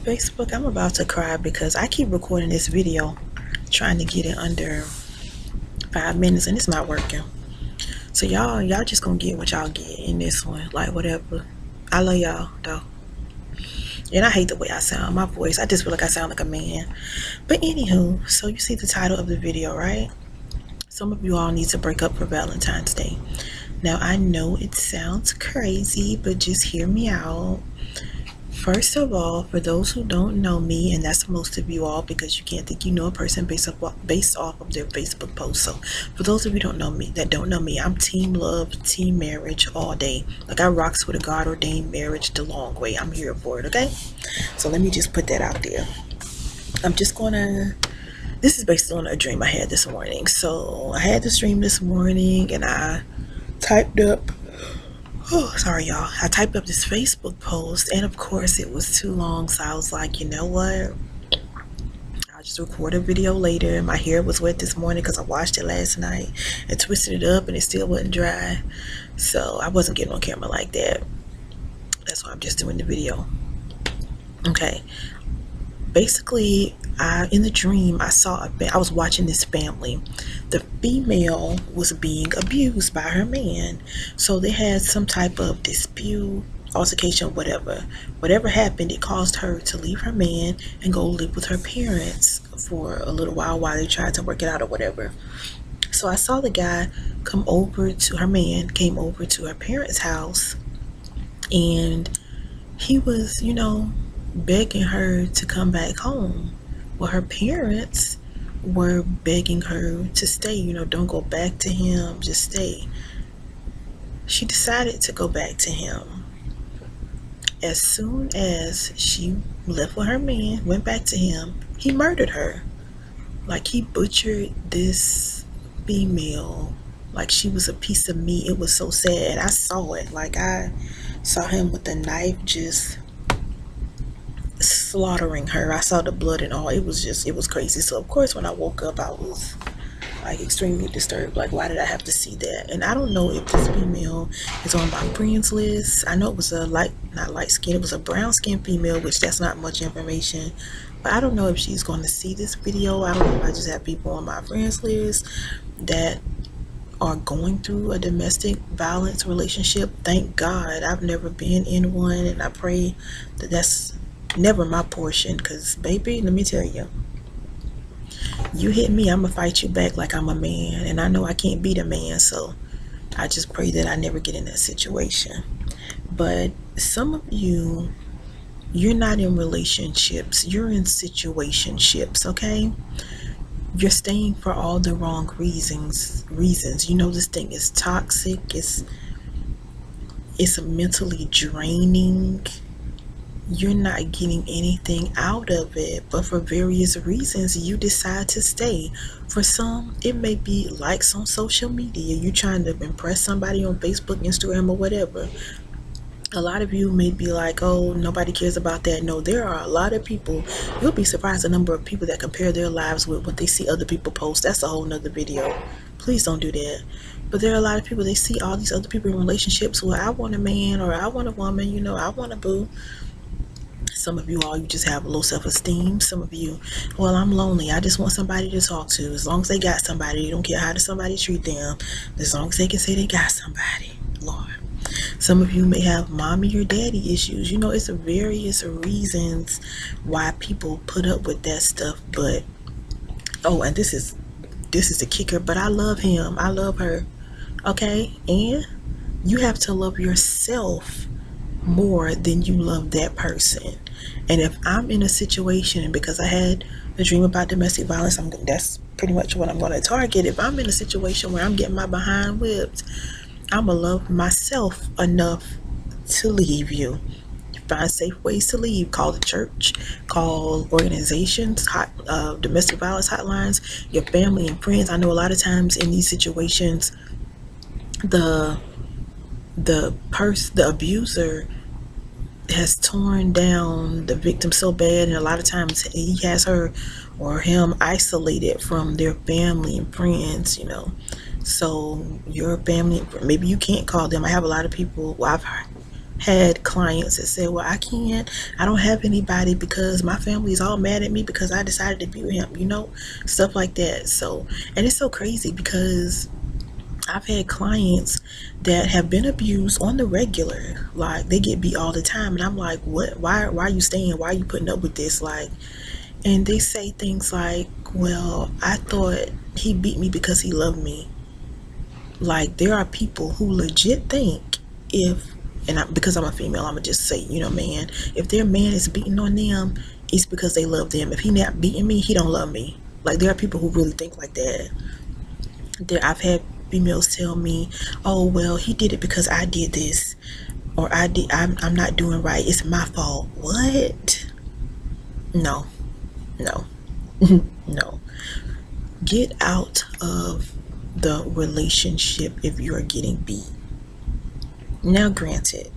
Facebook, I'm about to cry because I keep recording this video trying to get it under 5 minutes and it's not working. So y'all just gonna get what y'all get in this one, like whatever. I love y'all though, and I hate the way I sound, my voice. I just feel like I sound like a man. But anywho, so you see the title of the video, right? Some of you all need to break up for Valentine's Day. Now I know it sounds crazy, but just hear me out. First of all, for those who don't know me, and that's most of you all, because you can't think you know a person based off of their Facebook post. So for those of you don't know me, I'm team love, team marriage all day. Like I rocks with a God ordained marriage the long way. I'm here for it, okay? So let me just put that out there. This is based on a dream I had this morning. So I had this dream this morning and I typed up sorry y'all, I typed up this Facebook post, and of course it was too long, so I was like, you know what, I'll just record a video later. My hair was wet this morning because I washed it last night and twisted it up and it still wasn't dry, so I wasn't getting on camera like that. That's why I'm just doing the video. Okay, basically in the dream I was watching this family. The female was being abused by her man, so they had some type of dispute, altercation, whatever happened. It caused her to leave her man and go live with her parents for a little while they tried to work it out or whatever. So I saw the guy came over to her parents' house, and he was begging her to come back home. Well, her parents were begging her to stay, don't go back to him, just stay. She decided to go back to him. As soon as she left with her man, went back to him, he murdered her. Like, he butchered this female like she was a piece of meat. It was so sad. I saw it. Like, I saw him with a knife just slaughtering her. I saw the blood and all. It was crazy. So of course when I woke up I was like extremely disturbed. Like, why did I have to see that? And I don't know if this female is on my friends list. I know it was a not light skin, it was a brown skin female, which that's not much information, but I don't know if she's going to see this video. I don't know if I just have people on my friends list that are going through a domestic violence relationship. Thank God I've never been in one, and I pray that that's never my portion, because baby, let me tell you, you hit me, I'm gonna fight you back like I'm a man, and I know I can't beat a man, so I just pray that I never get in that situation. But some of you, you're not in relationships, you're in situationships, okay? You're staying for all the wrong reasons. This thing is toxic, it's mentally draining. You're not getting anything out of it, but for various reasons you decide to stay. For some, it may be likes on social media. You're trying to impress somebody on Facebook, Instagram, or whatever. A lot of you may be like, oh, nobody cares about that. No, there are a lot of people. You'll be surprised the number of people that compare their lives with what they see other people post. That's a whole nother video. Please don't do that. But there are a lot of people, they see all these other people in relationships. Well, I want a man, or I want a woman, I want a boo. Some of you all, you just have low self-esteem. Some of you, well, I'm lonely, I just want somebody to talk to. As long as they got somebody, you don't care how does somebody treat them, as long as they can say they got somebody. Lord. Some of you may have mommy or daddy issues. It's various reasons why people put up with that stuff. But and this is the kicker, but I love him, I love her, okay? And you have to love yourself more than you love that person. And if I'm in a situation, because I had a dream about domestic violence, that's pretty much what I'm going to target. If I'm in a situation where I'm getting my behind whipped, I'm going to love myself enough to leave you. Find safe ways to leave. Call the church, call organizations, domestic violence hotlines, your family and friends. I know a lot of times in these situations, the abuser has torn down the victim so bad, and a lot of times he has her or him isolated from their family and friends, So your family, maybe you can't call them. I have a lot of people, had clients that said, well, I don't have anybody because my family is all mad at me because I decided to be with him, stuff like that. So, and it's so crazy because I've had clients that have been abused on the regular. Like, they get beat all the time. And I'm like, what? Why are you staying? Why are you putting up with this? Like, and they say things like, well, I thought he beat me because he loved me. Like, there are people who legit think if, because I'm a female, I'm gonna just say, man, if their man is beating on them, it's because they love them. If he not beating me, he don't love me. Like, there are people who really think like that. I've had females tell me, oh, well, he did it because I did this, or I'm not doing right, it's my fault. What? No, no. No. Get out of the relationship if you are getting beat. Now, granted,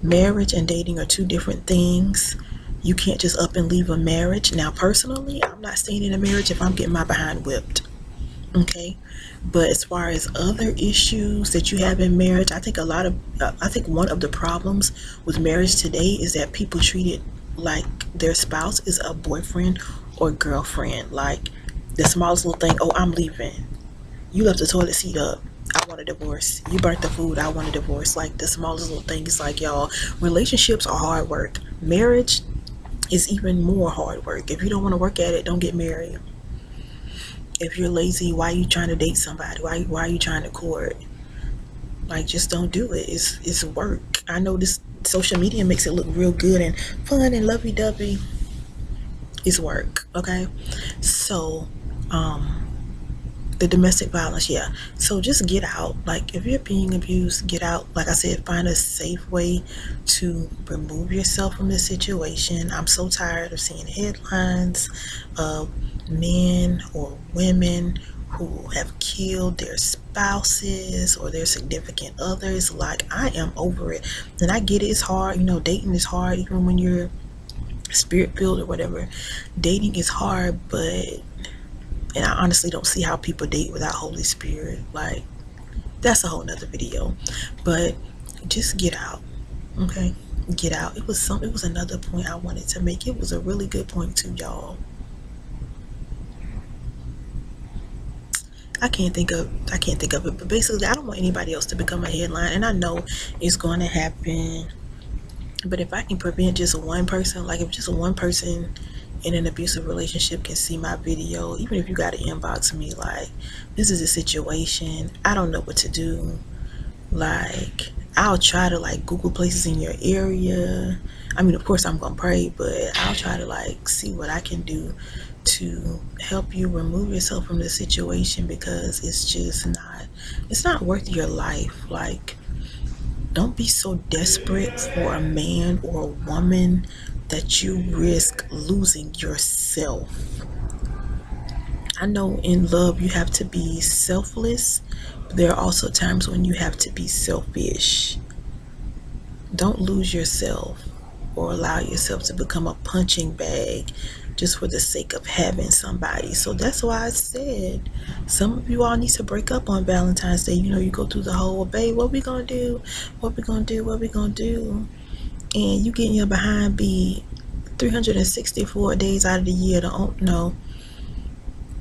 marriage and dating are two different things. You can't just up and leave a marriage. Now, personally, I'm not staying in a marriage if I'm getting my behind whipped. Okay? But as far as other issues that you have in marriage, I think one of the problems with marriage today is that people treat it like their spouse is a boyfriend or girlfriend. Like, the smallest little thing, oh, I'm leaving. You left the toilet seat up, I want a divorce. You burnt the food, I want a divorce. Like, the smallest little thing is like, y'all, relationships are hard work. Marriage is even more hard work. If you don't want to work at it, don't get married. If you're lazy, why are you trying to date somebody? Why are you trying to court? Like, just don't do it. It's work. I know this social media makes it look real good and fun and lovey-dovey. It's work, okay? So, the domestic violence, yeah. So just get out. Like, if you're being abused, get out. Like I said, find a safe way to remove yourself from the situation. I'm so tired of seeing headlines of men or women who have killed their spouses or their significant others. Like, I am over it. And I get it, it's hard. Dating is hard, even when you're spirit filled or whatever. Dating is hard, and I honestly don't see how people date without Holy Spirit. Like, that's a whole nother video. But just get out, okay? Get out. It was another point I wanted to make. It was a really good point too, y'all. I can't think of it, but basically, I don't want anybody else to become a headline, and I know it's going to happen. But if I can prevent just one person, like if just one person in an abusive relationship can see my video, even if you got to inbox me like, this is a situation, I don't know what to do, like, I'll try to like Google places in your area. I mean, of course I'm gonna pray, but I'll try to like see what I can do to help you remove yourself from the situation, because it's not worth your life. Like, don't be so desperate for a man or a woman that you risk losing yourself. I know in love you have to be selfless, but there are also times when you have to be selfish. Don't lose yourself or allow yourself to become a punching bag just for the sake of having somebody. So that's why I said some of you all need to break up on Valentine's Day. You go through the whole, babe, what we gonna do? What we gonna do? What we gonna do? And you getting your behind beat 364 days out of the year. The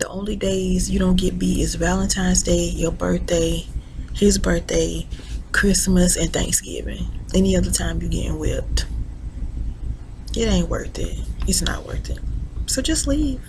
only days you don't get beat is Valentine's Day, your birthday, his birthday, Christmas, and Thanksgiving. Any other time you getting whipped. It ain't worth it. It's not worth it. So just leave.